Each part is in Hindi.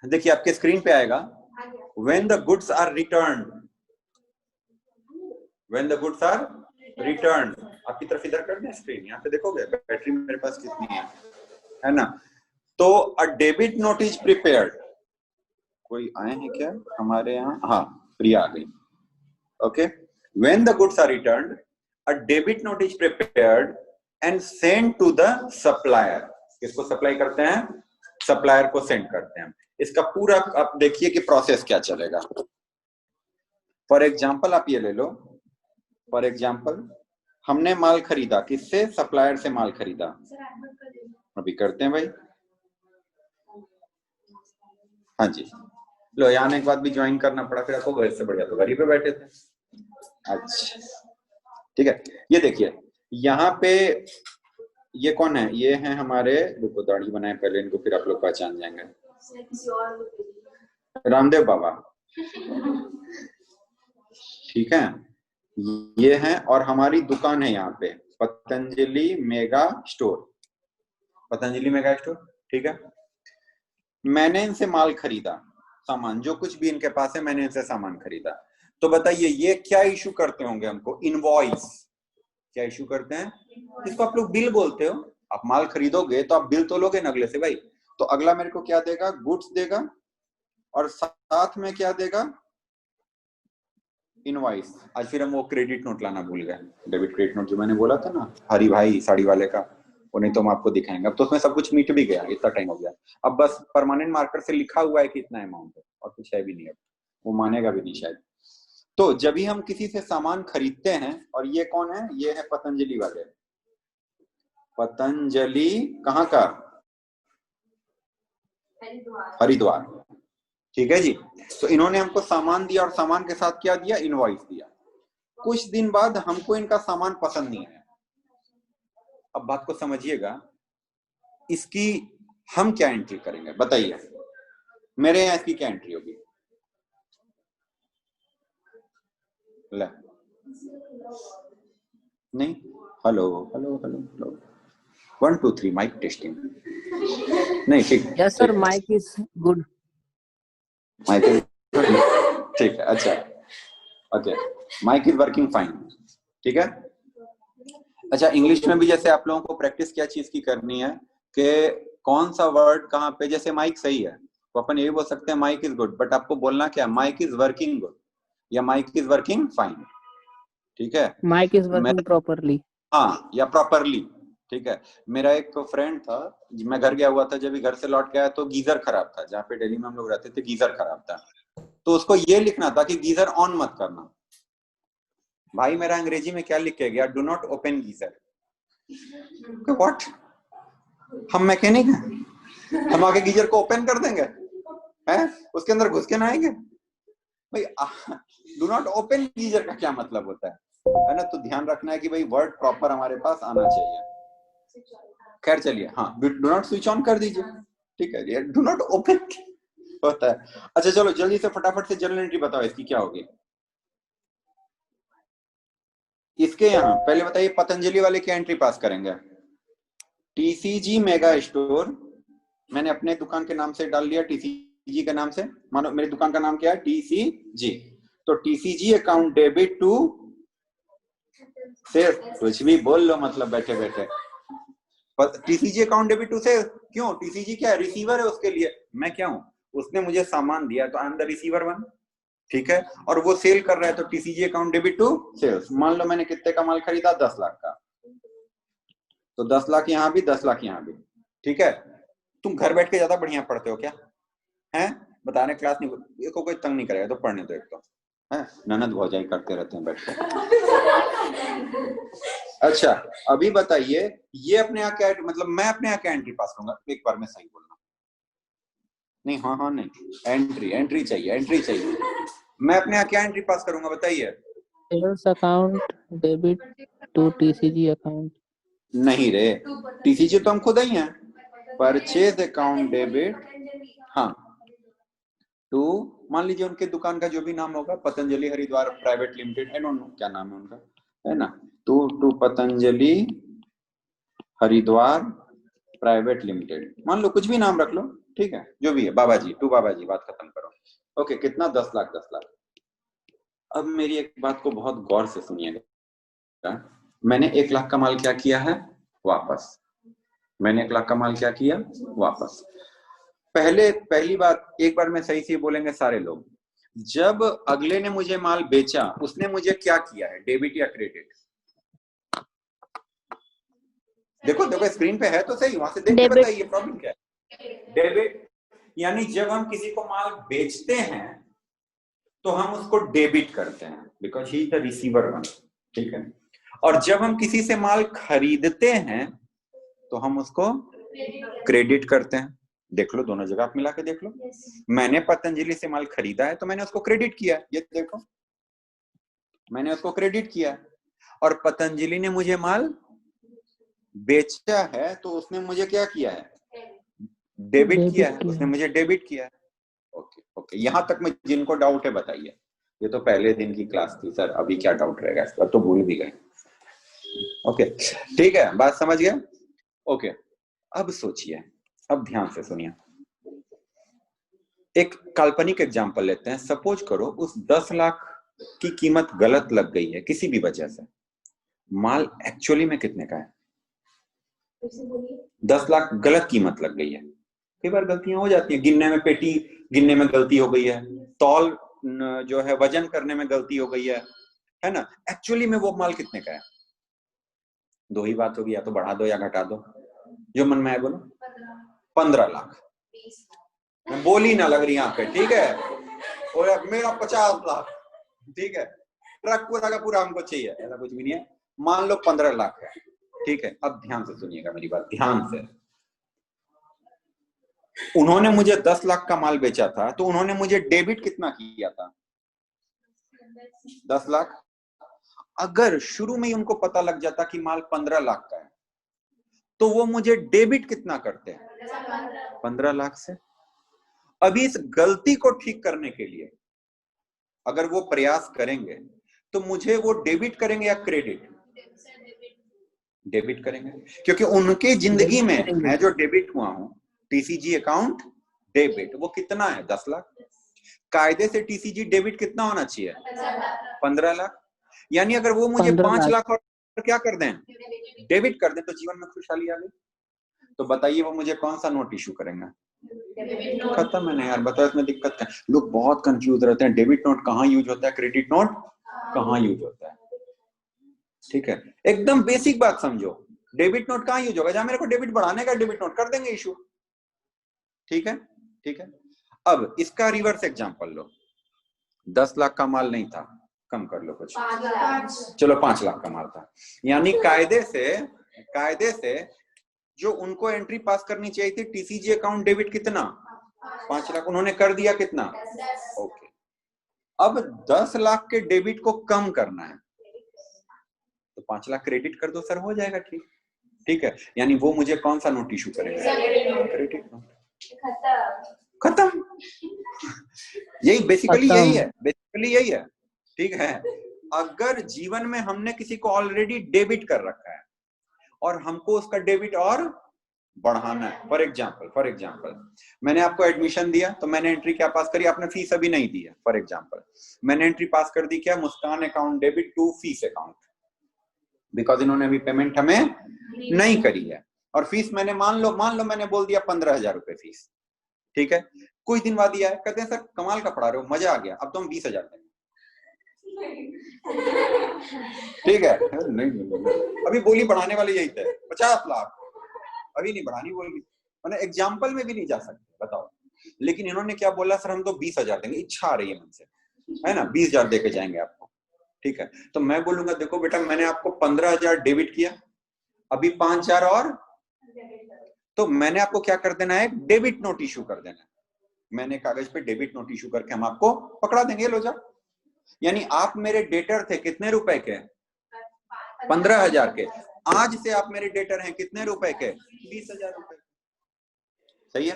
देखिए आपके स्क्रीन पे आएगा, when the goods are returned, when the goods are returned, आपकी तरफ इधर कर दें स्क्रीन, यहाँ पे देखोगे बैटरी मेरे पास कितनी है ना। तो a debit note is prepared, कोई आए हैं क्या हमारे यहाँ? हाँ, प्रिया आ गई। Okay, when the goods are returned, a debit note is prepared and sent to the supplier। किसको सप्लाई करते हैं? सप्लायर को सेंड करते हैं। इसका पूरा आप देखिए कि प्रोसेस क्या चलेगा। फॉर एग्जाम्पल आप ये ले लो, फॉर एग्जाम्पल हमने माल खरीदा, किससे? सप्लायर से माल खरीदा। अभी करते हैं भाई। हाँ जी, लो यहाँ आने के बाद भी ज्वाइन करना पड़ा, फिर आपको घर से बढ़िया तो घर ही पे बैठे थे। अच्छा ठीक है, ये देखिए यहाँ पे ये कौन है? ये है हमारे, रुको दाढ़ी बनाए पहले इनको, फिर आप लोग पहचान जाएंगे। रामदेव बाबा, ठीक है, ये है। और हमारी दुकान है यहाँ पे Patanjali mega store, Patanjali mega store, ठीक है। मैंने इनसे माल खरीदा, सामान जो कुछ भी इनके पास है मैंने इनसे सामान खरीदा। तो बताइए ये क्या इशू करते होंगे हमको? इनवॉइस। क्या इशू करते हैं? इसको आप लोग बिल बोलते हो। आप माल खरीदोगे तो आप बिल तो लोगे न अगले से भाई। तो अगला मेरे को क्या देगा? गुड्स देगा, और साथ में क्या देगा? इनवॉइस। आज फिर हम वो क्रेडिट नोट लाना भूल गए, डेबिट क्रेडिट नोट जो मैंने बोला था ना हरी भाई साड़ी वाले का, वो नहीं तो हम आपको दिखाएंगे। अब तो उसमें सब कुछ मिट भी गया, इतना टाइम हो गया। अब बस परमानेंट मार्कर से लिखा हुआ है कि इतना अमाउंट है, और कुछ है भी नहीं। अब वो मानेगा भी नहीं शायद। तो जब भी हम किसी से सामान खरीदते हैं, और ये कौन है? ये है पतंजलि वाले। पतंजलि कहाँ का? हरिद्वार, ठीक है जी। तो इन्होंने हमको सामान दिया, और सामान के साथ क्या दिया? इनवॉइस दिया। कुछ दिन बाद हमको इनका सामान पसंद नहीं आया। अब बात को समझिएगा, इसकी हम क्या एंट्री करेंगे बताइए? मेरे यहाँ इसकी क्या एंट्री होगी? ले नहीं, hello hello hello hello, 1 2 3 mike testing. नहीं ठीक, yes sir, mike is good. Mike ठीक है, अच्छा okay, mike is working fine, ठीक है। अच्छा, इंग्लिश में भी जैसे आप लोगों को प्रैक्टिस क्या चीज की करनी है कि कौन सा वर्ड कहाँ पे, जैसे माइक सही है तो अपन ये भी बोल सकते हैं माइक इज गुड, बट आपको बोलना क्या? माइक इज वर्किंग गुड या माइक इज वर्किंग फाइन, ठीक है। माइक इज वर्किंग प्रॉपरली, हाँ, या प्रॉपरली, ठीक है। मेरा एक फ्रेंड था, मैं घर गया हुआ था, जब भी घर से लौट के आया तो गीजर खराब था, जहाँ पे दिल्ली में हम लोग रहते थे गीजर खराब था। तो उसको ये लिखना था कि गीजर ऑन मत करना। भाई मेरा अंग्रेजी में क्या लिख के गया? Do not open geyser. What? हम मैकेनिक हैं, हम आगे गीजर को ओपन कर देंगे हैं? उसके अंदर घुस के नहाएंगे भाई? डू नॉट ओपन गीजर का क्या मतलब होता है ना? तो ध्यान रखना है कि भाई वर्ड प्रॉपर हमारे पास आना चाहिए। खैर चलिए, हाँ, डू नॉट स्विच ऑन कर दीजिए, ठीक है। ये डू नॉट ओपन होता है। अच्छा चलो जल्दी से फटाफट से जनरल एंट्री बताओ इसकी क्या होगी। इसके यहाँ पहले बताइए पतंजलि वाले क्या एंट्री पास करेंगे? टीसीजी मेगा स्टोर, मैंने अपने दुकान के नाम से डाल लिया, टीसीजी के नाम से। मानो मेरी दुकान का नाम क्या है? टीसीजी। तो TCG account debit to sales, कुछ भी बोल लो मतलब बैठे बैठे। TCG account debit to sales, क्यों? टीसीजी क्या है? रिसीवर है उसके लिए। मैं क्या हूं? उसने मुझे सामान दिया तो I am the receiver one, ठीक है। और वो सेल कर रहा है तो TCG account debit to sales. मान लो मैंने कितने का माल खरीदा? 10 लाख का, तो 10 लाख यहाँ भी, 10 लाख यहाँ भी, ठीक है। तुम घर बैठ के ज्यादा बढ़िया पढ़ते हो क्या? हैं? बताने क्लास नहीं, इसको कोई तंग नहीं करेगा तो पढ़ने दो। एक तो है ननद भौजाई करते रहते हैं बैठ के। अच्छा अभी बताइए, ये अपने यहाँ क्या, मतलब मैं अपने यहाँ क्या एंट्री पास करूंगा? एक बार में सही बोलना। नहीं, हाँ हाँ नहीं, एंट्री चाहिए, एंट्री चाहिए। मैं अपने यहाँ क्या एंट्री पास करूंगा बताइए? Sales account debit to TCG account. नहीं रे, टीसीजी तो हम खुद ही हैं। परचेज अकाउंट डेबिट, हाँ, टू, मान लीजिए उनके दुकान का जो भी नाम होगा, Patanjali Haridwar private limited, I don't know क्या नाम है उनका, है ना। To Patanjali Haridwar private limited, मान लो कुछ भी नाम रख लो, ठीक है, जो भी है, बाबा जी टू बाबा जी, बात खत्म करो। ओके, कितना? 10 लाख, 10 लाख। अब मेरी एक बात को बहुत गौर से सुनिएगा। मैंने 1 लाख का माल क्या किया है? वापस। मैंने 1 लाख का माल क्या किया? वापस। पहली बात, एक बार में सही से बोलेंगे सारे लोग, जब अगले ने मुझे माल बेचा, उसने मुझे क्या किया है, डेबिट या क्रेडिट? देखो देखो, स्क्रीन पे है तो सही, वहां से देख के बताइए प्रॉब्लम क्या है। डेबिट। यानी जब हम किसी को माल बेचते हैं तो हम उसको डेबिट करते हैं, because he is the receiver one, ठीक है। और जब हम किसी से माल खरीदते हैं तो हम उसको क्रेडिट करते हैं। देख लो, दोनों जगह आप मिला के देख लो। मैंने पतंजलि से माल खरीदा है तो मैंने उसको क्रेडिट किया, ये देखो, मैंने उसको क्रेडिट किया। और पतंजलि ने मुझे माल बेचा है तो उसने मुझे क्या किया है? डेबिट किया है, उसने मुझे डेबिट किया है। ओके ओके, यहां तक में जिनको डाउट है बताइए। ये तो पहले दिन की क्लास थी सर, अभी क्या डाउट रहेगा इस पर, तो भूल भी गए। ओके ठीक है, बात समझ गए? ओके, अब सोचिए, अब ध्यान से सुनिए। एक काल्पनिक एग्जांपल लेते हैं। सपोज करो उस 10 लाख की कीमत गलत लग गई है किसी भी वजह से। माल एक्चुअली में कितने का है? 10 लाख गलत कीमत लग गई है। कई बार गलतियां हो जाती है, गिनने में, पेटी गिनने में गलती हो गई है, तौल जो है वजन करने में गलती हो गई है ना। एक्चुअली में वो माल कितने का है? दो ही बात होगी, या तो बढ़ा दो या घटा दो, जो मन में आए बोलो। 15 लाख। मैं बोली ना लग रही यहाँ पे, ठीक है। और मेरा 50 लाख, ठीक है। ट्रक पूरा का पूरा हमको चाहिए, ऐसा कुछ भी नहीं है। मान लो 15 लाख है, ठीक है। अब ध्यान से सुनिएगा मेरी बात, ध्यान से। उन्होंने मुझे 10 लाख का माल बेचा था, तो उन्होंने मुझे डेबिट कितना किया था? 10 लाख। अगर शुरू में ही उनको पता लग जाता कि माल 15 लाख का है, तो वो मुझे डेबिट कितना करते हैं? 15 लाख से। अभी इस गलती को ठीक करने के लिए अगर वो प्रयास करेंगे तो मुझे वो डेबिट करेंगे या क्रेडिट? डेबिट करेंगे, क्योंकि उनके जिंदगी में मैं जो डेबिट हुआ हूं, टीसीजी अकाउंट डेबिट, वो कितना है? 10 लाख। कायदे से टीसीजी डेबिट कितना होना चाहिए? 15 लाख। यानी अगर वो मुझे 5 लाख और क्या कर दें? डेबिट कर दें, तो जीवन में खुशहाली आ गई। तो बताइए वो मुझे कौन सा नोट इशू करेंगे? खत्म है ना यार, बताओ इसमें दिक्कत क्या? लोग बहुत कंफ्यूज रहते हैं, डेबिट नोट कहाँ यूज होता है, क्रेडिट नोट कहाँ यूज होता है। ठीक है, एकदम बेसिक बात समझो। डेबिट नोट कहाँ यूज होगा? जहां मेरे को डेबिट बढ़ाने का, डेबिट नोट कर देंगे इशू। ठीक है, ठीक है। अब इसका रिवर्स एग्जांपल लो। 10 लाख का माल नहीं था, कम कर लो कुछ, चलो 5 लाख का माल था। यानी कायदे से जो उनको एंट्री पास करनी चाहिए थी, टीसीजी अकाउंट डेबिट कितना? 5 लाख। उन्होंने कर दिया कितना? ओके। अब 10 लाख के डेबिट को कम करना है, तो 5 लाख क्रेडिट कर दो सर, हो जाएगा ठीक। ठीक है, यानी वो मुझे कौन सा नोट इशू करेंगे? Credit note. खत्म। यही बेसिकली यही है। ठीक है, अगर जीवन में हमने किसी को ऑलरेडी डेबिट कर रखा है और हमको उसका डेबिट और बढ़ाना है, फॉर एग्जाम्पल मैंने आपको एडमिशन दिया, तो मैंने एंट्री क्या पास करी? आपने फीस अभी नहीं दी है, फॉर एग्जाम्पल मैंने एंट्री पास कर दी क्या? Muskan account debit to fees account, because इन्होंने अभी पेमेंट हमें नहीं करी है। और फीस मैंने मान लो मैंने बोल दिया 15,000 रुपए फीस। ठीक है, कुछ दिन बाद दिया है, कहते हैं सर कमाल का पढ़ा रहे हो, मजा आ गया, अब तो हम 20,000 देंगे। ठीक है, नहीं, अभी बोली बढ़ाने वाले यही थे 50 लाख, अभी नहीं बढ़ानी बोली, मैंने एग्जाम्पल में भी नहीं जा सकते, बताओ। लेकिन इन्होंने क्या बोला? सर हम तो 20,000 देंगे, इच्छा आ रही है मन से, है ना, 20,000 देके जाएंगे आपको। ठीक है, तो मैं बोलूंगा देखो बेटा, मैंने आपको 15,000 डेबिट किया, अभी 5,000 और, तो मैंने आपको क्या कर देना है? डेबिट नोट इशू कर देना है। मैंने कागज पे डेबिट नोट इशू करके हम आपको पकड़ा देंगे, लो जाओ। यानी आप मेरे डेटर थे कितने रुपए के? 15,000 के। आज से आप मेरे डेटर हैं कितने रुपए के? 20,000 रुपए। सही है।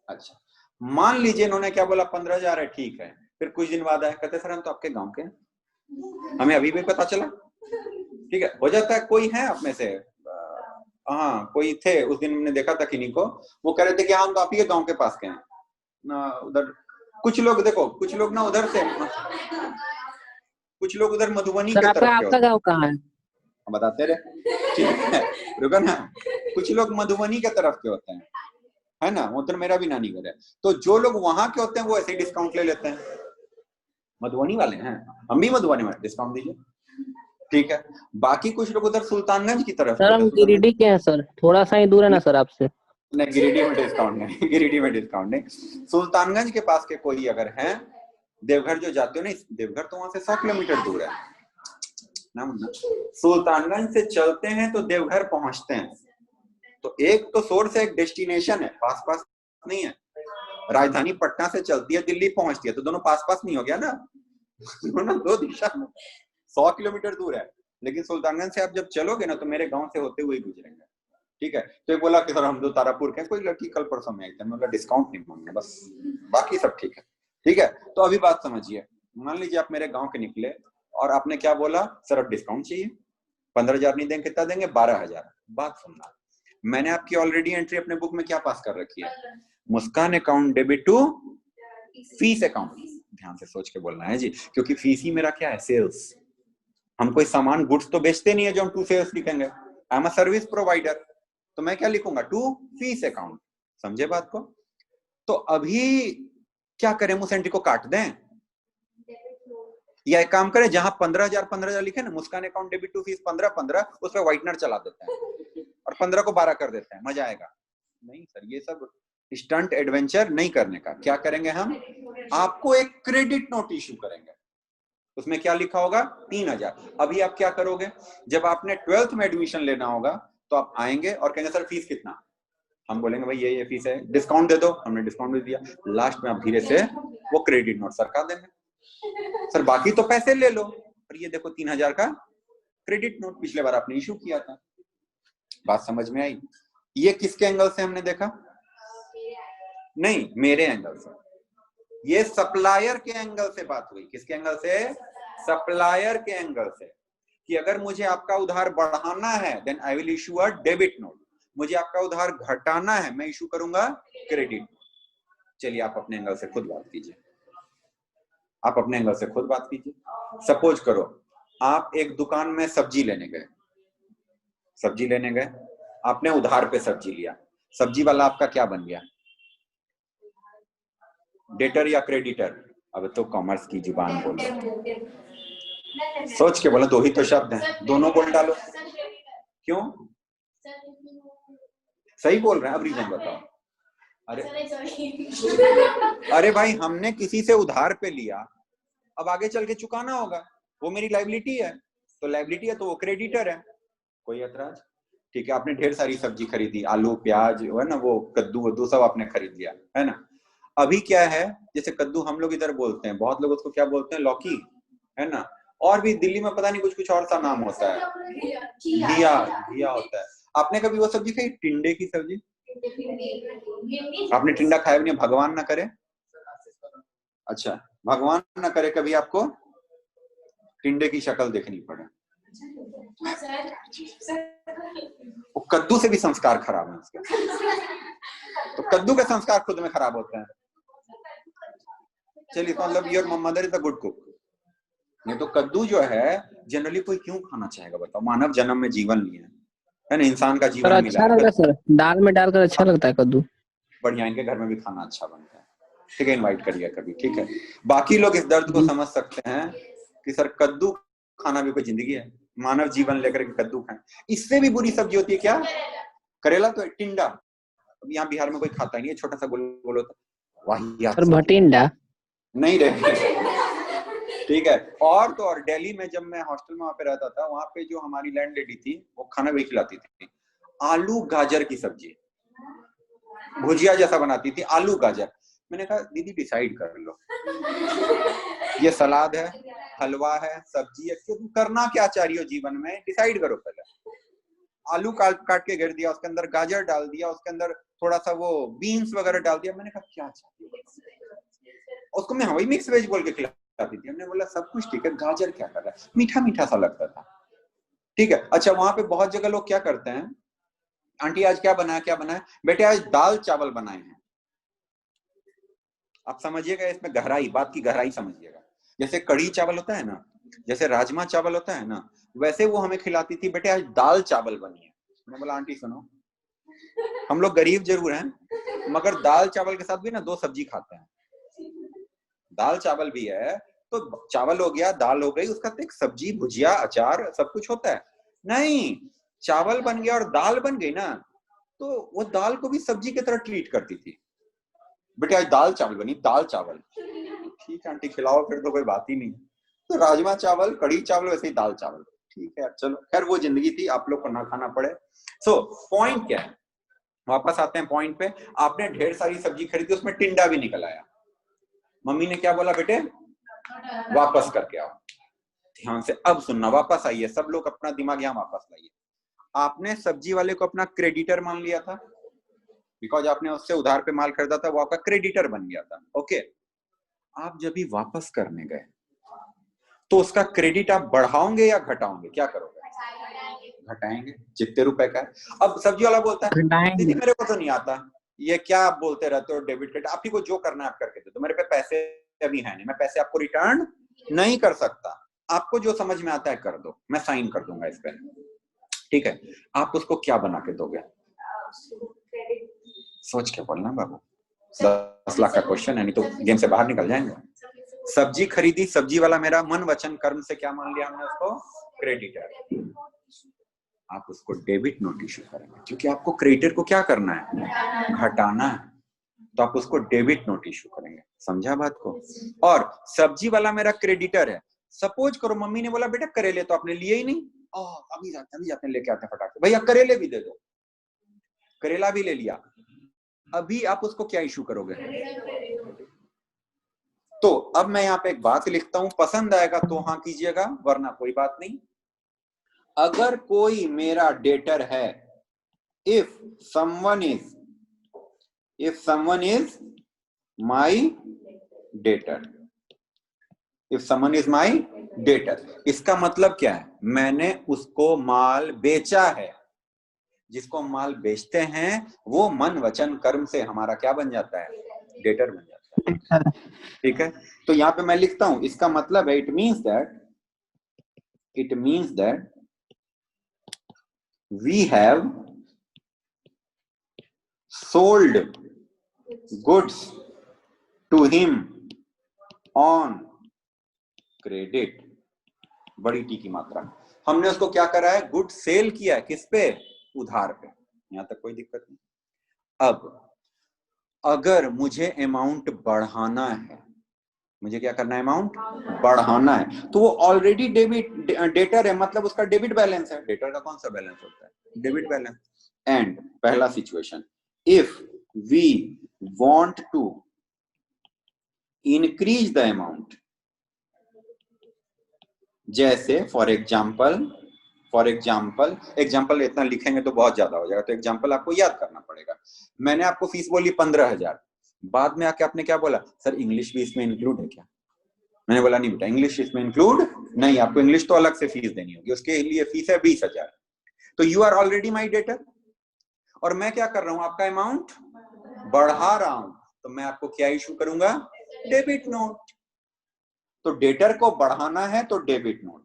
अच्छा, मान लीजिए इन्होंने क्या बोला? 15,000 है, ठीक है। फिर कुछ दिन बाद आए, कहते सर हम तो आपके गांव के हैं, हमें अभी भी पता चला। ठीक है, हो जाता है कोई है आप में से हाँ कोई थे उस दिन हमने देखा था किन्हीं को, वो कह रहे थे कि हाँ हम तो आप ही के गाँव के पास के हैं ना। उधर कुछ लोग देखो, कुछ लोग ना उधर से, कुछ लोग उधर मधुबनी सर के आपका तरफ के आपका होते हैं। गाँव कहाँ है? हम बताते रहे, ठीक है रुको ना। कुछ लोग मधुबनी के तरफ के होते हैं, है ना, उधर मेरा भी नानी घर है। तो जो लोग वहां के होते हैं वो ऐसे ही डिस्काउंट ले लेते हैं। मधुबनी वाले हैं, हम भी मधुबनी वाले, डिस्काउंट दीजिए, ठीक है। बाकी कुछ लोग उधर सुल्तानगंज की तरफ सर के हम होते हैं, सुल्तानगंज। गिरिडीह के हैं सर, थोड़ा सा ही दूर है ना सर आपसे। नहीं गिरिडीह में डिस्काउंट नहीं, गिरिडीह में डिस्काउंट नहीं। सुल्तानगंज के पास के कोई अगर हैं, देवघर जो जाते हो, नहीं देवघर तो वहां से 100 किलोमीटर दूर है ना मुन्ना। सुल्तानगंज से चलते हैं तो देवघर पहुंचते हैं। तो एक तो सोर्स है, एक डेस्टिनेशन है, पास पास नहीं है। राजधानी पटना से चलती है दिल्ली पहुंचती है, तो दोनों पास पास नहीं हो गया ना, दोनों दो दिशा में 100 किलोमीटर दूर है। लेकिन सुल्तानगंज से आप जब चलोगे ना तो मेरे गांव से होते हुए गुजरेंगे, ठीक है। तो एक बोला कि सर हम तो तारापुर के, कोई लड़की कल परसों में आई थी, मतलब डिस्काउंट नहीं मांगना बस, बाकी सब ठीक है, ठीक है। तो अभी बात समझिए, मान लीजिए आप मेरे गांव के निकले और आपने क्या बोला, सर अब डिस्काउंट चाहिए, 15,000 नहीं देंगे, कितना देंगे, 12,000। बात सुनना, मैंने आपकी ऑलरेडी एंट्री अपने बुक में क्या पास कर रखी है, Muskan account debit to fees account. ध्यान से सोच के बोलना है जी, क्योंकि फीस ही मेरा क्या है, सेल्स। हम कोई सामान गुड्स तो बेचते नहीं है जो हम टू सेल्स लिखेंगे, I am a service provider. तो मैं क्या लिखूंगा, टू फीस अकाउंट। समझे बात को? तो अभी क्या करें, उस एंट्री को काट दें, या एक काम करें, जहां 15,000 लिखे ना, मुस्कान अकाउंट डेबिट टू फीस 15 उस पर व्हाइटनर चला देते हैं और 15 को 12 कर देते हैं, मजा आएगा। नहीं सर, ये सब स्टंट एडवेंचर नहीं करने का। क्या करेंगे हम, आपको एक क्रेडिट नोट इशू करेंगे, उसमें क्या लिखा होगा, 3,000। अभी आप क्या करोगे, जब आपने 12th में एडमिशन लेना होगा तो आप आएंगे और कहेंगे सर फीस कितना, हम बोलेंगे भाई ये फीस है, डिस्काउंट दे दो, हमने डिस्काउंट दे दिया। लास्ट में आप धीरे से वो क्रेडिट नोट सरका देंगे, सर बाकी तो पैसे ले लो, और ये देखो 3,000 का क्रेडिट नोट पिछले बार आपने इशू किया था। बात समझ में आई? ये किसके एंगल से हमने देखा, नहीं मेरे एंगल से। ये सप्लायर के एंगल से बात हुई, किसके एंगल से, सप्लायर के एंगल से, कि अगर मुझे आपका उधार बढ़ाना है then I will issue a debit note, मुझे आपका उधार घटाना है मैं इशू करूंगा क्रेडिट नोट। चलिए आप अपने एंगल से खुद बात कीजिए, आप अपने एंगल से खुद बात कीजिए। सपोज करो आप एक दुकान में सब्जी लेने गए, सब्जी लेने गए, आपने उधार पे सब्जी लिया, सब्जी वाला आपका क्या बन गया, डेटर या क्रेडिटर? अब तो कॉमर्स की जुबान बोलो, सोच के बोलो, दो ही तो शब्द हैं, दोनों बोल डालो। क्यों सही बोल रहे हैं, अब रीजन बताओ। अरे भाई हमने किसी से उधार पे लिया, अब आगे चल के चुकाना होगा, वो मेरी लायबिलिटी है, तो लायबिलिटी है तो वो क्रेडिटर है। कोई ऐतराज? ठीक है, आपने ढेर सारी सब्जी खरीदी, आलू प्याज है ना, वो कद्दू वद्दू सब आपने खरीद लिया, है ना। अभी क्या है, जैसे कद्दू हम लोग इधर बोलते हैं, बहुत लोग उसको क्या बोलते हैं, लौकी, है ना। और भी दिल्ली में पता नहीं कुछ कुछ और सा नाम होता है, घिया, घिया होता है। आपने कभी वो सब्जी खाई, टिंडे की सब्जी? आपने टिंडा खाया भी नहीं, भगवान ना करे, अच्छा भगवान ना करे कभी आपको टिंडे की शक्ल देखनी पड़े। वो कद्दू से भी संस्कार खराब है उसके, तो कद्दू के संस्कार खुद में खराब होते हैं। चलिए मतलब your mother is a good cook. नहीं तो कद्दू जो है जनरली कोई क्यों खाना चाहेगा बताओ, मानव जन्म में जीवन लिया है ना, इंसान का सर जीवन मिला अच्छा है। लगता है सर, दाल में डालकर अच्छा लगता है कद्दू। बढ़िया, इनके घर में भी खाना अच्छा बनता है, ठीक है, इनवाइट करिए कभी, ठीक है। बाकी लोग इस दर्द को समझ सकते हैं कि सर कद्दू खाना भी कोई जिंदगी है, मानव जीवन लेकर के कद्दू खाएं। इससे भी बुरी सब्जी होती है क्या, करेला, तो टिंडा, अब यहाँ बिहार में कोई खाता ही नहीं है, छोटा सा गोल गोल होता है, वाहियात सर सब्जी भटिंडा नहीं रहे, ठीक है। और तो और दिल्ली में जब मैं हॉस्टल में वहां पे रहता था, वहां पे जो हमारी लैंड लेडी थी वो खाना भी खिलाती थी, आलू गाजर की सब्जी, भुजिया जैसा बनाती थी, आलू गाजर। मैंने कहा दीदी डिसाइड कर लो, ये सलाद है, हलवा है, सब्जी है, क्यों करना क्या चाह रही हो जीवन में, डिसाइड करो पहले। आलू काट काट के घेर दिया, उसके अंदर गाजर डाल दिया, उसके अंदर थोड़ा सा वो बीन्स वगैरह डाल दिया। मैंने कहा क्या चाहती हो, उसको मैं वही मिक्स वेज बोल के खिलाती थी। हमने बोला सब कुछ ठीक है, गाजर क्या कर रहा है, मीठा मीठा सा लगता था, ठीक है। अच्छा वहां पे बहुत जगह लोग क्या करते हैं, आंटी आज क्या बनाया, क्या बनाया बेटे? आज दाल चावल बनाए हैं। आप समझिएगा इसमें गहराई, बात की गहराई समझिएगा। जैसे कढ़ी चावल होता है ना, जैसे राजमा चावल होता है ना, वैसे वो हमें खिलाती थी, बेटे आज दाल चावल बनी है। मैंने बोला आंटी सुनो, हम लोग गरीब जरूर हैं मगर दाल चावल के साथ भी ना 2 सब्जी खाते हैं। दाल चावल भी है तो चावल हो गया, दाल हो गई, उसका तो एक सब्जी, भुजिया, अचार सब कुछ होता है। नहीं, चावल बन गया और दाल बन गई ना, तो वो दाल को भी सब्जी की तरह ट्रीट करती थी। बेटे आज दाल चावल बनी, दाल चावल। ठीक है आंटी खिलाओ, फिर तो कोई बात ही नहीं। तो राजमा चावल, कढ़ी चावल, वैसे ही दाल चावल। ठीक है चलो, खैर वो जिंदगी थी, आप लोग को ना खाना पड़े। सो पॉइंट क्या है, वापस आते हैं पॉइंट पे। आपने ढेर सारी सब्जी खरीदी, उसमें टिंडा भी निकल आया। मम्मी ने क्या बोला, बेटे वापस करके आओ। ध्यान से अब सुनना, वापस आइए सब लोग, अपना दिमाग यहाँ वापस लाइए। आपने सब्जी वाले को अपना क्रेडिटर मान लिया था, बिकॉज आपने उससे उधार पे माल खरीदा था, वो आपका क्रेडिटर बन गया था। ओके, आप जब भी वापस करने गए तो उसका क्रेडिट आप बढ़ाओगे या घटाओगे? क्या करोगे? घटाएंगे। जितने रुपए का है। अब सब्जी वाला बोलता है दीदी मेरे को तो नहीं आता, ये क्या आप बोलते रहते हो डेबिट क्रेडिट, आप ही को जो करना है आप करके दो, तो मेरे पे पैसे अभी है नहीं, मैं पैसे आपको रिटर्न नहीं कर सकता, आपको जो समझ में आता है कर दो, मैं साइन कर दूंगा इस पे। ठीक है, आप उसको क्या बना के दोगे? सोच के बोलना बाबू, 10 लाख का क्वेश्चन है, नहीं तो गेम से बाहर निकल जाएंगे। सब्जी खरीदी, सब्जी वाला मेरा मन वचन कर्म से क्या मान लिया हमने उसको? क्रेडिटर। आप उसको डेबिट नोट इशू करेंगे, क्योंकि आपको क्रेडिटर को क्या करना है? घटाना है, तो आप उसको डेबिट नोट इशू करेंगे। समझा बात को? और सब्जी वाला मेरा क्रेडिटर है। सपोज करो मम्मी ने बोला बेटा करेले तो आपने लिए ही नहीं, अभी जाते हैं लेके आते हैं फटाक से, भैया करेले भी दे दो, करेला भी ले लिया, अभी आप उसको क्या इशू करोगे? तो अब मैं यहाँ पे एक बात लिखता हूं, पसंद आएगा तो हाँ कीजिएगा, वरना कोई बात नहीं। अगर कोई मेरा डेटर है, if someone is my debtor, if someone is my debtor, इसका मतलब क्या है? मैंने उसको माल बेचा है। जिसको माल बेचते हैं वो मन वचन कर्म से हमारा क्या बन जाता है? डेटर बन जाता है। ठीक है, तो यहां पे मैं लिखता हूं, इसका मतलब है it means that we have sold goods to him on credit. बड़ी टी की मात्रा, हमने उसको क्या करा है? गुड सेल किया है, किस पे? उधार पे। यहां तक कोई दिक्कत नहीं। अब अगर अमाउंट अमाउंट बढ़ाना है, मुझे क्या करना है? अमाउंट बढ़ाना है, तो वो ऑलरेडी डेटर है, मतलब उसका डेबिट बैलेंस है। डेटर का कौन सा बैलेंस होता है? Debit balance. एंड पहला situation, if we want to increase the amount, जैसे फॉर एग्जाम्पल इतना लिखेंगे तो बहुत ज्यादा हो जाएगा, तो एग्जाम्पल आपको याद करना पड़ेगा। मैंने आपको फीस बोली 15,000, बाद में आके आपने क्या बोला? सर इंग्लिश भी इसमें इंक्लूड है क्या? मैंने बोला नहीं बेटा, इंग्लिश इसमें इंक्लूड नहीं, आपको इंग्लिश तो अलग से फीस देनी होगी, उसके लिए फीस है 20,000। तो you are already my debtor, और मैं क्या कर रहा हूं? आपका अमाउंट बढ़ा रहा हूं, तो मैं आपको क्या इशू करूंगा? Debit note. तो डेटर को बढ़ाना है तो डेबिट नोट,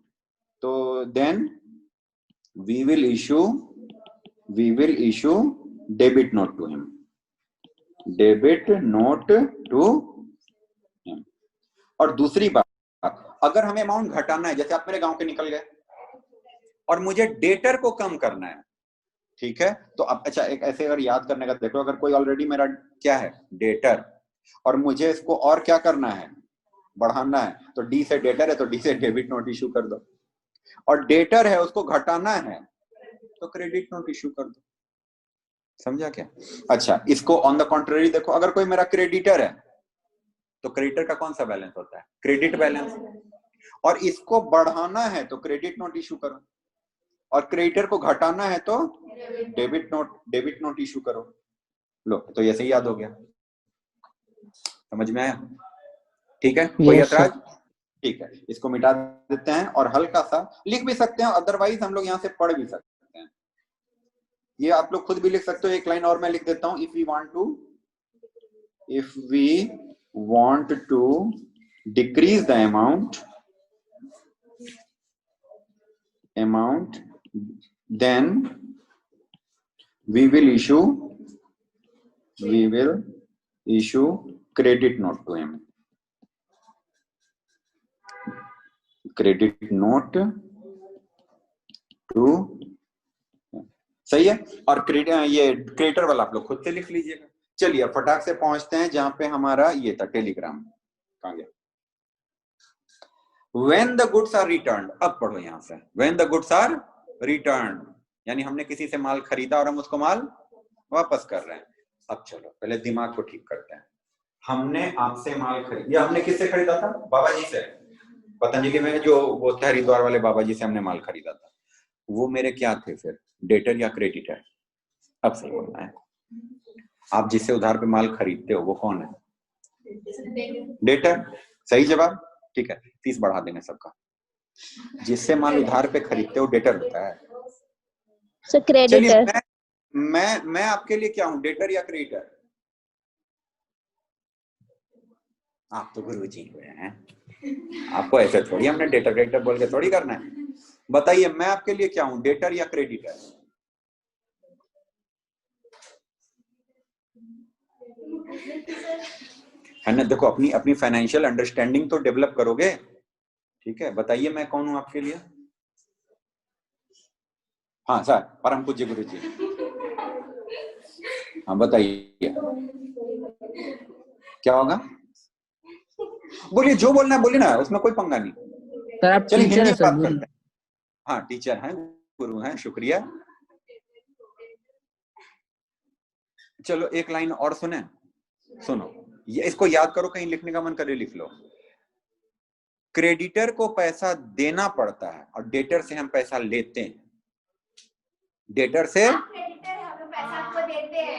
तो then we will issue debit note to him, debit note to him. और दूसरी बात, अगर हमें अमाउंट घटाना है, जैसे आप मेरे गांव के निकल गए और मुझे डेटर को कम करना है, ठीक है, तो अब अच्छा एक ऐसे अगर याद करने का देखो, अगर कोई ऑलरेडी मेरा क्या है? डेटर, और मुझे इसको और क्या करना है? बढ़ाना है, तो डी से डेटर है तो डी से डेबिट नोट इशू कर दो, और डेटर है उसको घटाना है तो क्रेडिट नोट इशू कर दो। समझा क्या? अच्छा, इसको ऑन द कॉन्ट्ररी देखो, अगर कोई मेरा क्रेडिटर है तो क्रेडिटर का कौन सा बैलेंस होता है? Credit balance. और इसको बढ़ाना है तो क्रेडिट नोट इशू करो, और क्रेडिटर को घटाना है तो डेबिट नोट इशू करो। लो, तो ऐसे ही याद हो गया। समझ में आया? ठीक है, कोई ऐतराज? ठीक है, इसको मिटा देते हैं और हल्का सा लिख भी सकते हैं, अदरवाइज हम लोग यहाँ से पढ़ भी सकते हैं। ये आप लोग खुद भी लिख सकते हो, एक लाइन और मैं लिख देता हूं, if we want to decrease the amount then we will issue credit note to him. Credit note to, सही है। और ये क्रेडिटर वाला आप लोग खुद से लिख लीजिएगा। चलिए अब फटाक से पहुंचते हैं जहां पे हमारा ये था टेलीग्राम, कहां गया? When the goods are returned, अब पढ़ो यहां से, when the goods are returned, यानी हमने किसी से माल खरीदा और हम उसको माल वापस कर रहे हैं। अब चलो पहले दिमाग को ठीक करते हैं। हमने आपसे माल खरीदा, हमने किससे खरीदा था? बाबा जी से, पतंजलि में जो वो थे हरिद्वार वाले बाबा जी से हमने माल खरीदा था। वो मेरे क्या थे फिर, डेटर या क्रेडिटर? अब सही बोलना है। आप जिससे उधार पे माल खरीदते हो वो कौन है? डेटर। सही जवाब, ठीक है। फीस बढ़ा देंगे सबका। जिससे माल उधार पे खरीदते हो डेटर होता है। क्रेडिटर। मैं आपके लिए क्या हूं, डेटर या क्रेडिटर? आप तो गुरु जी हुए हैं, आपको ऐसे थोड़ी हमने डेटर क्रेडिटर बोल के थोड़ी करना है। बताइए मैं आपके लिए क्या हूं, डेटर या क्रेडिटर? है ना, देखो अपनी अपनी फाइनेंशियल अंडरस्टैंडिंग तो डेवलप करोगे, ठीक है। बताइए मैं कौन हूं आपके लिए? हाँ सर, परम पूज्य गुरु जी। हाँ बताइए क्या होगा? बोलिए, जो बोलना है बोलिए ना, उसमें कोई पंगा नहीं। चलिए हिंदी में बात करते हैं। हाँ टीचर हैं, गुरु हैं, शुक्रिया। चलो एक लाइन और सुने, सुनो ये, इसको याद करो, कहीं लिखने का मन करे लिख लो। क्रेडिटर को पैसा देना पड़ता है और डेटर से हम पैसा लेते हैं। डेटर से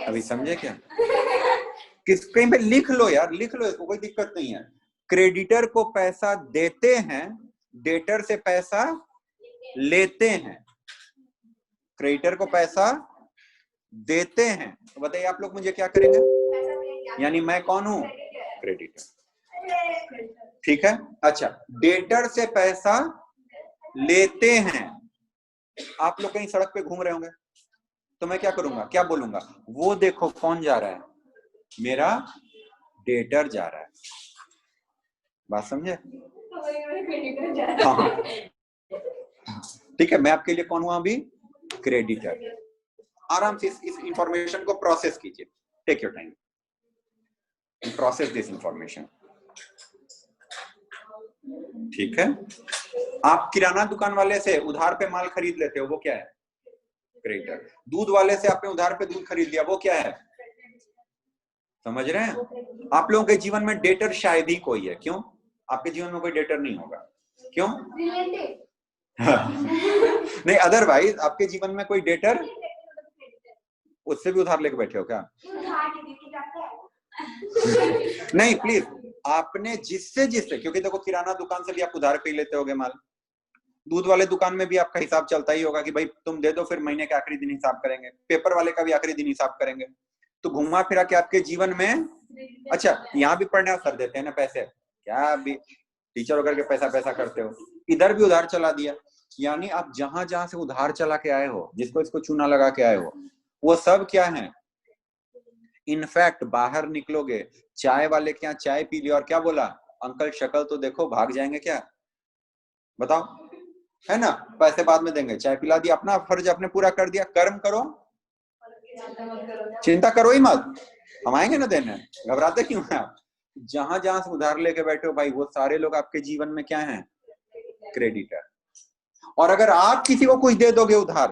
अभी समझे क्या? किस कहीं पे लिख लो यार, लिख लो, इसको कोई दिक्कत नहीं है। क्रेडिटर को पैसा देते हैं, डेटर से पैसा लेते हैं। क्रेडिटर को पैसा देते हैं, तो बताइए आप लोग मुझे क्या करेंगे? यानी मैं कौन हूं? क्रेडिटर, ठीक है। अच्छा, डेटर से पैसा लेते हैं। आप लोग कहीं सड़क पे घूम रहे होंगे तो मैं क्या करूंगा, क्या बोलूंगा? वो देखो कौन जा रहा है, मेरा डेटर जा रहा है। बात समझे? हाँ ठीक है, मैं आपके लिए कौन हुआ अभी? क्रेडिटर। आराम से इस इंफॉर्मेशन को प्रोसेस कीजिए, take your time, process this information, ठीक है। आप किराना दुकान वाले से उधार पे माल खरीद लेते हो, वो क्या है? क्रेडिटर। दूध वाले से आपने उधार पे दूध खरीद लिया, वो क्या है? समझ रहे हैं? आप लोगों के जीवन में डेटर शायद ही कोई है। क्यों? आपके जीवन में कोई डेटर नहीं होगा। क्यों? नहीं, अदरवाइज आपके जीवन में कोई डेटर, उससे भी उधार लेके बैठे हो क्या? नहीं प्लीज, आपने जिससे क्योंकि देखो किराना दुकान से भी आप उधार पे लेते होगे माल, दूध वाले दुकान में भी आपका हिसाब चलता ही होगा कि भाई तुम दे दो, फिर महीने के आखिरी दिन हिसाब करेंगे। पेपर वाले का भी आखिरी दिन हिसाब करेंगे। तो घुमा फिरा के आपके जीवन में, अच्छा यहाँ भी पढ़ने सर देते हैं ना पैसे, क्या भी टीचर होकर के पैसा करते हो, इधर भी उधार चला दिया। यानी आप जहां जहां से उधार चला के आए हो, जिसको इसको चूना लगा के आए हो, वो सब क्या है? इनफैक्ट बाहर निकलोगे, चाय वाले के यहाँ चाय पी ली और क्या बोला, अंकल शक्ल तो देखो, भाग जाएंगे क्या? बताओ, है ना? पैसे बाद में देंगे, चाय पिला दिया, अपना फर्ज आपने पूरा कर दिया। कर्म करो, चिंता करो ही मत, हम आएंगे ना देने, घबराते क्यों हैं आप? जहां जहां से उधार लेके बैठे हो भाई, वो सारे लोग आपके जीवन में क्या हैं? क्रेडिटर। और अगर आप किसी को कुछ दे दोगे उधार,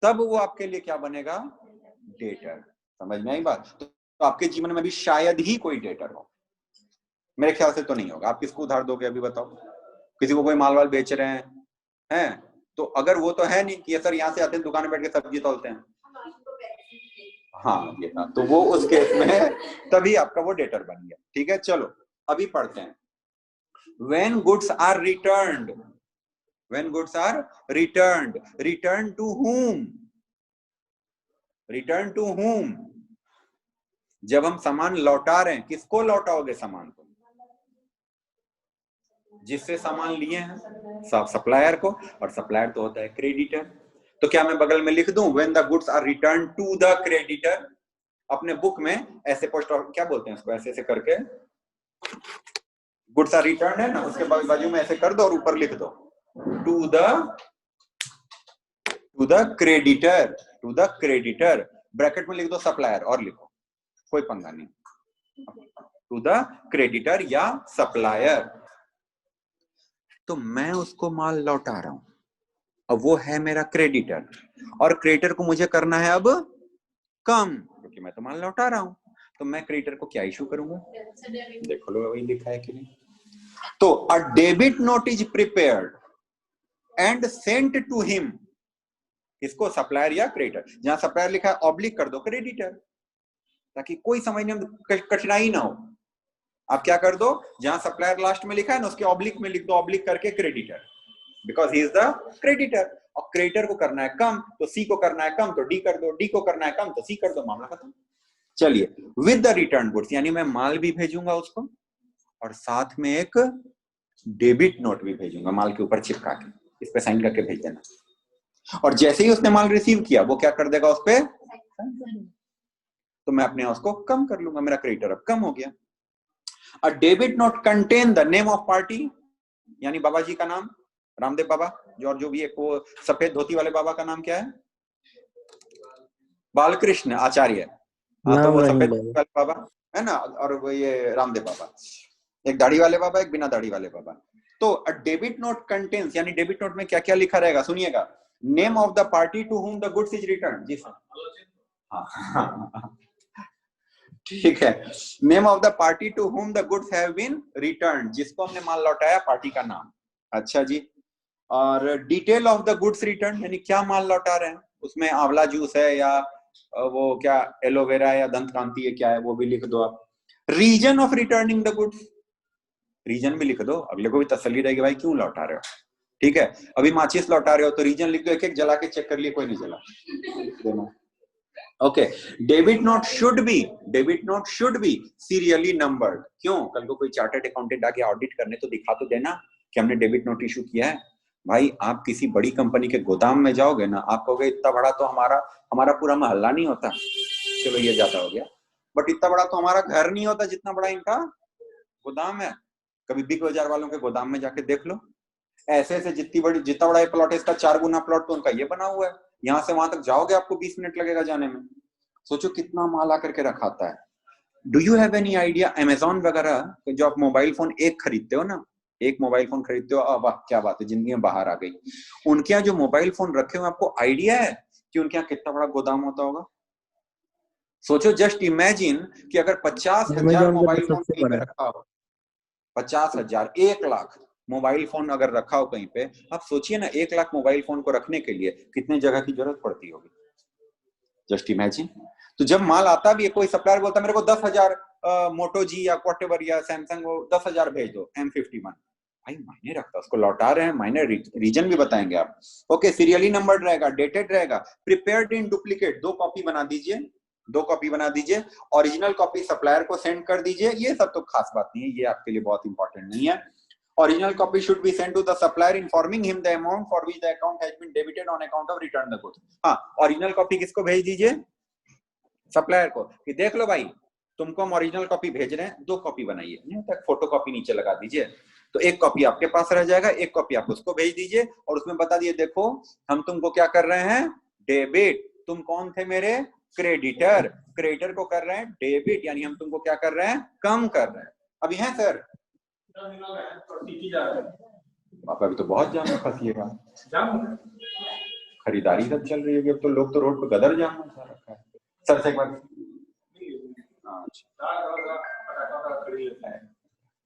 तब वो आपके लिए क्या बनेगा? डेटर। समझ में आई बात? तो आपके जीवन में भी शायद ही कोई डेटर हो, मेरे ख्याल से तो नहीं होगा। आप किसको उधार दोगे अभी बताओ? किसी को कोई माल वाल बेच रहे हैं तो अगर वो तो है नहीं कि सर यहाँ से आते हैं दुकान में बैठ के सब्जी तोलते हैं, हाँ ये था, तो वो उस केस में तभी आपका वो डेटर बन गया। ठीक है, चलो अभी पढ़ते हैं। When goods are returned, when goods are returned, return to whom? Return to whom, जब हम सामान लौटा रहे हैं, किसको लौटाओगे सामान को? जिससे सामान लिए हैं, सप्लायर को, और सप्लायर तो होता है क्रेडिटर। तो क्या मैं बगल में लिख दूं when the goods are return to the creditor? अपने बुक में ऐसे पोस्ट, क्या बोलते हैं इसको, ऐसे ऐसे करके गुड्स आर रिटर्न है ना, उसके बाजू में ऐसे कर दो और ऊपर लिख दो to the creditor, to the creditor, bracket में लिख दो सप्लायर और लिखो, कोई पंगा नहीं, टू द क्रेडिटर या सप्लायर। तो मैं उसको माल लौटा रहा हूं, अब वो है मेरा क्रेडिटर, और क्रेडिटर को मुझे करना है अब कम, क्योंकि मैं तो माल लौटा रहा हूं। तो मैं क्रेडिटर को क्या इशू करूंगा? देखो लो वही लिखा है कि नहीं। तो a debit note is prepared and sent to him, किसको? सप्लायर या क्रेडिटर। जहां सप्लायर लिखा है ऑब्लिक कर दो क्रेडिटर, ताकि कोई समझने में कठिनाई ना हो। आप क्या कर दो, जहां सप्लायर लास्ट में लिखा है ना, उसके ऑब्लिक में लिख दो, ऑब्लिक करके creditor, because he is the creditor. और क्रेडिटर को करना है कम, तो सी को करना है कम, तो डी कर दो, डी को करना है कम, तो सी कर दो, मामला खत्म। चलिए, विद द रिटर्न गुड्स, यानी मैं माल भी भेजूंगा उसको, और साथ में एक डेबिट नोट भी भेजूंगा माल के ऊपर चिपका के, इस पे साइन करके भेज देना। और जैसे ही उसने माल रिसीव किया, वो क्या कर देगा उस पे? तो मैं अपने उसको कम कर लूंगा, मेरा क्रेडिटर अब कम हो गया। अ debit note contain the name of party, यानी बाबा जी का नाम, रामदेव बाबा, जो भी एक वो सफेद धोती वाले बाबा का नाम क्या है? बालकृष्ण आचार्य। हाँ, तो वो सफेद वाले बाबा है ना, और वो ये रामदेव बाबा, एक दाढ़ी वाले बाबा, एक बिना दाढ़ी वाले बाबा। तो अ डेबिट नोट कंटेन्स, यानी डेबिट नोट में क्या क्या लिखा रहेगा, सुनिएगा। Name of the party to whom the goods is return. जी सर, हाँ ठीक है। Name of the party to whom the goods have been return, जिसको हमने माल लौटाया, पार्टी का नाम। अच्छा जी। और detail of the goods return, यानी क्या माल लौटा रहे हैं, उसमें आंवला जूस है या वो क्या एलोवेरा या दंत कांति है, क्या है, वो भी लिख दो आप। Reason of returning the goods, reason भी लिख दो, अगले को भी तसल्ली रहेगी भाई क्यों लौटा रहे हो। ठीक है, अभी माचिस लौटा रहे हो तो रीजन लिख दो, एक एक जला के चेक कर लिए, कोई नहीं जला देना। Okay, debit note should be serially numbered. क्यों? कल को कोई चार्टर्ड अकाउंटेंट आके ऑडिट करने तो दिखा तो देना कि हमने डेबिट नोट इशू किया है। भाई आप किसी बड़ी कंपनी के गोदाम में जाओगे ना, आप कहोगे इतना बड़ा तो हमारा पूरा मोहल्ला नहीं होता, चलो ये ज्यादा हो गया, बट इतना बड़ा तो हमारा घर नहीं होता जितना बड़ा इनका गोदाम है। कभी बिग बाजार वालों के गोदाम में जाके देख लो, ऐसे ऐसे जितना बड़ा प्लॉट है, इसका 4 गुना प्लॉट तो उनका ये बना हुआ है। यहाँ से वहां तक जाओगे आपको 20 मिनट लगेगा जाने में। सोचो कितना माल आकर के रखा आता है। Do you have any idea, Amazon वगैरह जो आप मोबाइल फोन एक खरीदते हो ना, एक मोबाइल फोन खरीदते हो, वाह क्या बात है, जिंदगी में बाहर आ गई। उनके यहाँ जो मोबाइल फोन रखे हुए, आपको आइडिया है कि उनके यहाँ कितना बड़ा गोदाम होता होगा? सोचो, जस्ट इमेजिन कि अगर 50,000 मोबाइल फोन कहीं पे रखा हो, 50,000, 1,00,000 मोबाइल फोन अगर रखा हो कहीं पे, आप सोचिए ना 1,00,000 मोबाइल फोन को रखने के लिए कितने जगह की जरूरत पड़ती होगी, जस्ट इमेजिन। तो जब माल आता भी है, कोई सप्लायर बोलता है मेरे को 10,000 मोटो जी या व्हाटएवर या सैमसंग, वो 10,000 भेज दो M51, भाई मायने रखता, उसको लौटा रहे हैं, मायने रीजन भी बताएंगे आप। ओके, सीरियली नंबर्ड रहेगा, डेटेड रहेगा, प्रिपेयर्ड इन डुप्लीकेट, 2 कॉपी बना दीजिए, ओरिजिनल कॉपी सप्लायर को सेंड कर दीजिए। ये सब तो खास बात नहीं है, ये आपके लिए बहुत इंपॉर्टेंट नहीं है। Original copy should be sent to the supplier informing him the amount for which the account has been debited on account of return the goods। हाँ, ओरिजिनल कॉपी किसको भेज दीजिए? सप्लायर को, कि देख लो भाई तुमको हम ओरिजिनल कॉपी भेज रहे हैं, 2 कॉपी बनाइए, नहीं होता फोटो कॉपी नीचे लगा दीजिए, तो 1 कॉपी आपके पास रह जाएगा, 1 कॉपी आप उसको भेज दीजिए, और उसमें बता दिए देखो हम तुमको क्या कर रहे हैं, डेबिट, तुम कौन थे मेरे? क्रेडिटर, क्रेडिटर को कर रहे हैं डेबिट, यानी हम तुमको क्या कर रहे हैं? कम कर रहे हैं। अभी है सर, आप अभी तो बहुत जाम में फंसिएगा, खरीदारी सब चल रही है, अब तो लोग तो रोड पे गदर जाम में फंसा रखा है। सर से एक बार,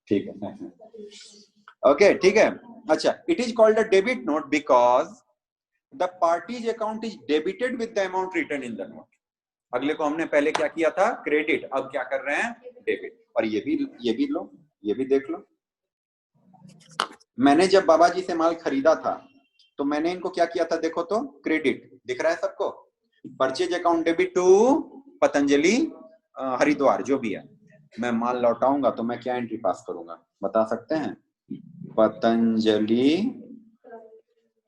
ठीक है, ओके ठीक है। अच्छा, it is called a debit note because the parties account is debited with the amount return in the note. अगले को हमने पहले क्या किया था? क्रेडिट, अब क्या कर रहे हैं? डेबिट। और ये भी लो, ये भी देख लो, मैंने जब बाबा जी से माल खरीदा था तो मैंने इनको क्या किया था, देखो तो क्रेडिट दिख रहा है सबको, purchase account debit to Patanjali Haridwar, जो भी है। मैं माल लौटाऊंगा तो मैं क्या एंट्री पास करूंगा, बता सकते हैं? Patanjali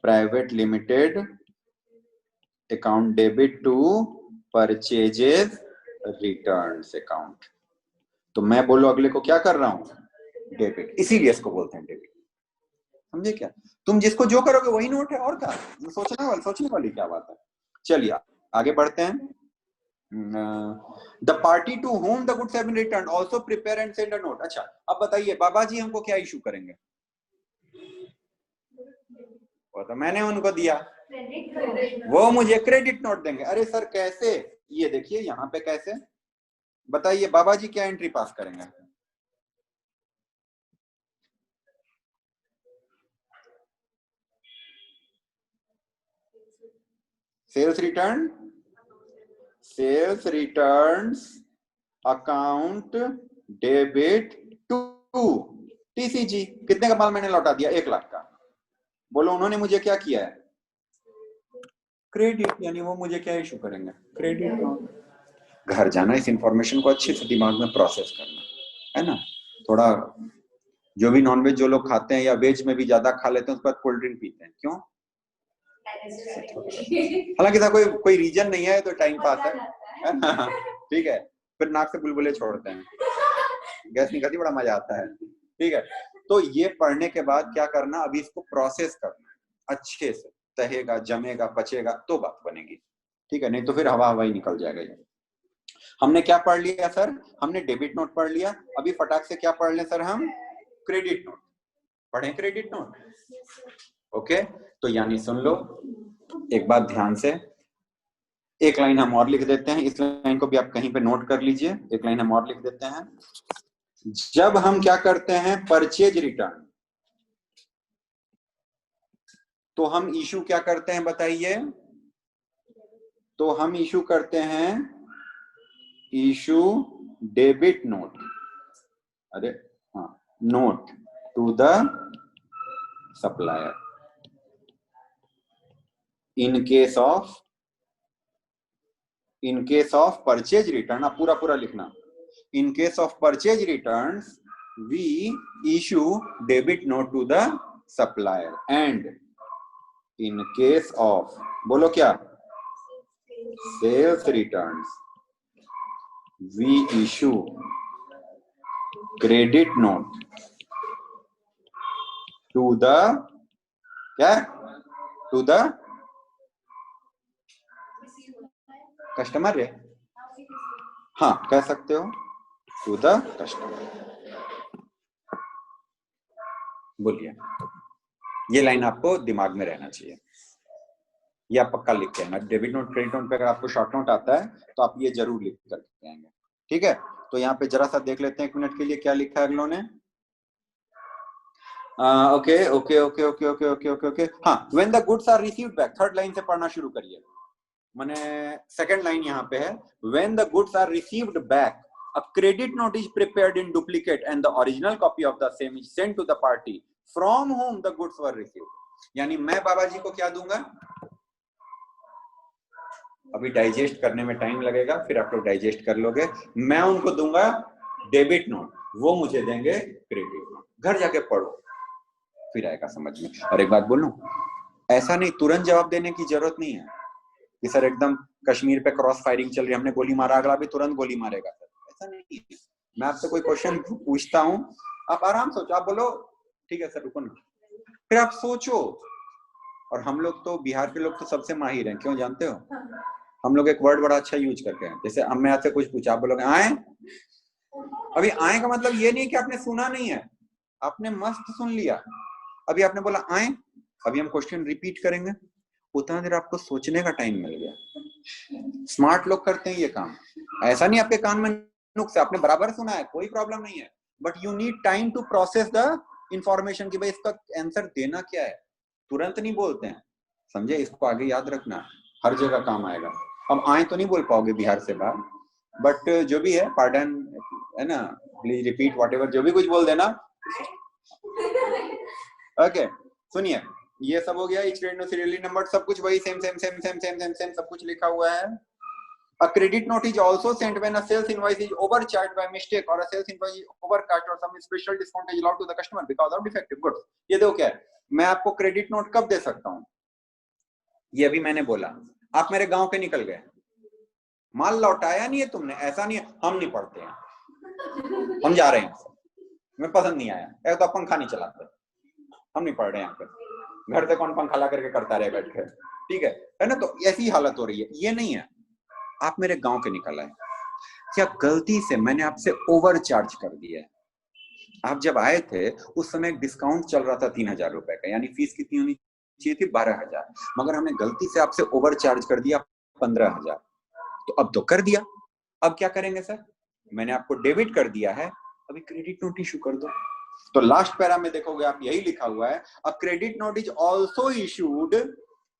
private limited account debit to purchases returns account. तो मैं बोलो अगले को क्या कर रहा हूं, डेबिट, इसीलिए इसको बोलते हैं डेबिट। समझे क्या? तुम जिसको जो करोगे वही नोट है, और क्या सोचने वाली क्या बात है। चलिए आगे बढ़ते हैं। The party to whom the goods have been return also prepare and send a note. अच्छा अब बताइए बाबा जी हमको क्या इशू करेंगे? वो तो मैंने उनको दिया, वो मुझे क्रेडिट नोट देंगे। अरे सर कैसे? ये देखिए यहाँ पे कैसे, बताइए बाबा जी क्या एंट्री पास करेंगे? Sales returns account debit to TCG. कितने का माल मैंने लौटा दिया? 1 लाख का। बोलो उन्होंने मुझे क्या किया है? क्रेडिट, यानी वो मुझे क्या इशू करेंगे? क्रेडिट। घर जाना, इस इंफॉर्मेशन को अच्छे से दिमाग में प्रोसेस करना, है ना। थोड़ा जो भी नॉनवेज जो लोग खाते हैं या वेज में भी ज्यादा खा लेते हैं उसके बाद कोल्ड ड्रिंक पीते हैं, क्यों? हालांकि था कोई रीजन नहीं है, तो टाइम पास है ना? ठीक है, फिर नाक से बुलबुले छोड़ते हैं, गैस निकलती, बड़ा मजा आता है। ठीक है, तो ये पढ़ने के बाद क्या करना, अभी इसको प्रोसेस करना अच्छे से, तहेगा जमेगा पचेगा तो बात बनेगी। ठीक है, नहीं तो फिर हवा ही निकल जाएगा। ये हमने क्या पढ़ लिया सर? हमने डेबिट नोट पढ़ लिया। अभी फटाक से क्या पढ़ लें सर हम? क्रेडिट नोट पढ़ें। Credit note, okay. तो यानी सुन लो एक बात ध्यान से, एक लाइन हम और लिख देते हैं, इस लाइन को भी आप कहीं पे नोट कर लीजिए। एक लाइन हम और लिख देते हैं। जब हम क्या करते हैं परचेज रिटर्न, तो हम इशू क्या करते हैं बताइए? तो हम इशू करते हैं इशू डेबिट नोट, अरे हाँ, note to the supplier in case of purchase return. आप पूरा लिखना। In case of purchase return we issue debit note to the supplier, and in case of, बोलो क्या, sales returns we issue credit note to the, क्या, टू द कस्टमर है, हाँ कह सकते हो, टू द कस्टमर। बोलिए, ये लाइन आपको दिमाग में रहना चाहिए, ये आप पक्का लिख के आएंगे। डेबिट नोट क्रेडिट नोट पे अगर आपको शॉर्ट नोट आता है तो आप ये जरूर लिख करके आएंगे। ठीक है, तो यहाँ पे जरा सा देख लेते हैं 1 मिनट के लिए क्या लिखा है अगलों ने। Okay okay okay okay okay okay okay okay, हाँ, when the goods are received back. Third line से पढ़ना शुरू करिए, माने सेकंड लाइन यहाँ पे है, when the goods are received back a credit note is prepared in duplicate and the original copy of the same is sent to the party from whom the goods were received। यानी मैं बाबा जी को क्या दूंगा? अभी डाइजेस्ट करने में टाइम लगेगा, फिर आप लोग डाइजेस्ट कर लोगे। मैं उनको दूंगा डेबिट नोट, वो मुझे देंगे क्रेडिट नोट। घर जाके पढ़ो, फिर आएगा समझ में। और एक बात बोलूं, ऐसा नहीं तुरंत जवाब देने की जरूरत नहीं है कि सर एकदम कश्मीर पे क्रॉस फायरिंग चल रही है, हमने गोली मारा, अगला भी तुरंत गोली मारेगा। सर ऐसा नहीं है। मैं आपसे कोई क्वेश्चन पूछता हूँ, आप आराम सोचो, आप बोलो ठीक है सर रुको ना, फिर आप सोचो। और हम लोग तो, बिहार के लोग तो सबसे माहिर हैं, क्यों जानते हो? हम लोग एक वर्ड बड़ा अच्छा यूज करते हैं। जैसे अब मैं आपसे कुछ पूछा, आप बोलोगे आए। अभी आए का मतलब ये नहीं कि आपने सुना नहीं है, आपने मस्त सुन लिया। अभी आपने बोला आए, अभी हम क्वेश्चन रिपीट करेंगे, उतना देर आपको सोचने का टाइम मिल गया। स्मार्ट लोग करते हैं ये काम। ऐसा नहीं आपके कान में नुक्स है, आपने बराबर सुना है, कोई प्रॉब्लम नहीं है, but you need time to process the information कि भाई इसका आंसर देना क्या है। तुरंत नहीं बोलते हैं, समझे? इसको आगे याद रखना, हर जगह काम आएगा। अब आए तो नहीं बोल पाओगे बिहार से बाहर, बट जो भी है, पार्डन है ना, प्लीज रिपीट व्हाटएवर, जो भी कुछ बोल देना। ओके सुनिए, ये सब हो गया, each credit note serially numbered, सब कुछ वही same same same same same same same सब कुछ लिखा हुआ है। A credit note is also sent when a sales invoice is overcharged by mistake or a sales invoice is overcharged or some special discount is allowed to the customer because of defective goods। ये देखो क्या है, मैं आपको क्रेडिट नोट कब दे सकता हूँ, ये अभी मैंने बोला, आप मेरे गांव के निकल गए, माल लौटाया नहीं है तुमने, ऐसा नहीं है, हम नहीं पढ़ते हैं, हम जा रहे हैं, हमें पसंद नहीं आया, एक तो पंखा नहीं चलाते, हम नहीं पढ़ रहे हैं यहाँ पे, घर से कौन पंखा ला करके करता रहे बैठ के, ठीक है ना। तो ऐसी हालत हो रही है, ये नहीं है। आप मेरे गांव के निकल आए, क्या गलती से मैंने आपसे ओवर चार्ज कर दिया है? आप जब आए थे उस समय डिस्काउंट चल रहा था 3,000 रुपए का, यानी फीस कितनी होनी चाहिए थी 12,000, मगर हमने गलती से आपसे ओवर चार्ज कर दिया 15,000, तो अब तो कर दिया, अब क्या करेंगे सर, मैंने आपको डेबिट कर दिया है, अभी क्रेडिट नोट इशू कर दो। तो लास्ट पैरा में देखोगे आप यही लिखा हुआ है, a credit note is also issued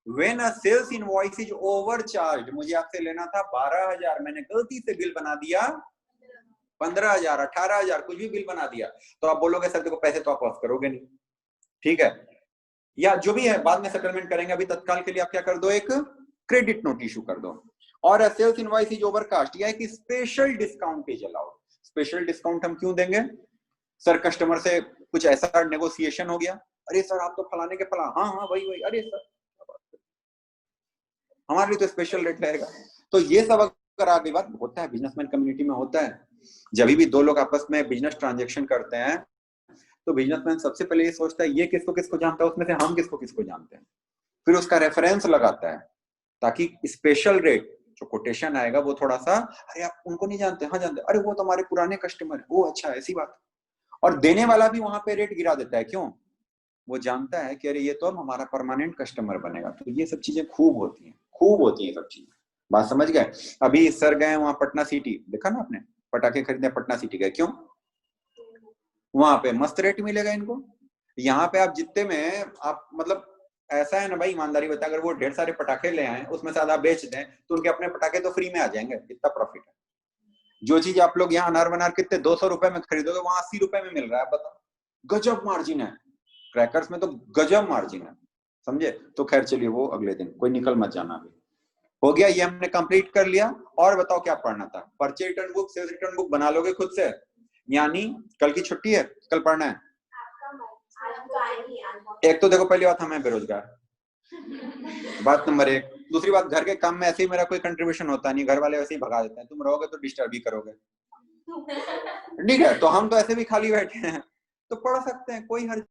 when a sales invoice is overcharged. मुझे आपसे लेना था 12,000, मैंने गलती से बिल बना दिया 15,000, 18,000, कुछ भी बिल बना दिया, तो आप बोलोगे सर देखो पैसे तो आप वापस करोगे नहीं, ठीक है, या जो भी है बाद में सेटलमेंट करेंगे, अभी तत्काल के लिए आप क्या कर दो, एक क्रेडिट नोट इशू कर दो। और सेल्स इनवॉइस इज ओवरकास्ट, या एक special discount is allowed. Special discount हम क्यों देंगे सर, कस्टमर से कुछ ऐसा नेगोशिएशन हो गया, अरे सर आप तो फलाने के फला, हाँ हाँ वही वही, अरे सर हमारे लिए तो स्पेशल रेट रहेगा। तो ये सब अगर आगे बात होता है, बिजनेसमैन कम्युनिटी में होता है, जब भी दो लोग आपस में बिजनेस ट्रांजेक्शन करते हैं तो बिजनेसमैन सबसे पहले ये सोचता है ये किसको किसको जानता है, उसमें से हम किसको किसको जानते हैं, फिर उसका रेफरेंस लगाता है ताकि स्पेशल रेट जो कोटेशन आएगा वो थोड़ा सा, अरे आप उनको नहीं जानते, हाँ जानते, अरे वो तो हमारे पुराने कस्टमर है, वो अच्छा ऐसी बात। और देने वाला भी वहां पे रेट गिरा देता है, क्यों, वो जानता है कि अरे ये तो अब हमारा परमानेंट कस्टमर बनेगा। तो ये सब चीजें खूब होती हैं, खूब होती हैं सब चीजें, बात समझ गए। अभी सर गए वहां पटना सिटी, देखा ना आपने, पटाखे खरीदने पटना सिटी गए, क्यों, वहां पे मस्त रेट मिलेगा इनको। यहाँ पे आप जितने में आप मतलब ऐसा है ना भाई, ईमानदारी बता, अगर वो ढेर सारे पटाखे ले आए उसमें से आधा बेच दें तो उनके अपने पटाखे तो फ्री में आ जाएंगे, कितना प्रॉफिट है। जो चीज आप लोग यहाँ अनार बनार कितने 200 रुपए में खरीदोगे, वहां 80 रुपए में मिल रहा है, बताओ, गजब मार्जिन है। क्रैकर्स में तो गजब मार्जिन है, समझे। तो खैर चलिए, वो अगले दिन, कोई निकल मत जाना। अभी हो गया, ये हमने कंप्लीट कर लिया। और बताओ क्या पढ़ना था, purchase return book, sales return book बना लोगे खुद से, यानी कल की छुट्टी है, कल पढ़ना है। एक तो देखो पहली बात, हमें बेरोजगार, बात नंबर 1। दूसरी बात, घर के काम में ऐसे ही मेरा कोई कंट्रीब्यूशन होता नहीं, घर वाले वैसे ही भगा देते हैं, तुम रहोगे तो डिस्टर्ब ही करोगे, ठीक है। तो हम तो ऐसे भी खाली बैठे हैं, तो पढ़ सकते हैं, कोई हर्ज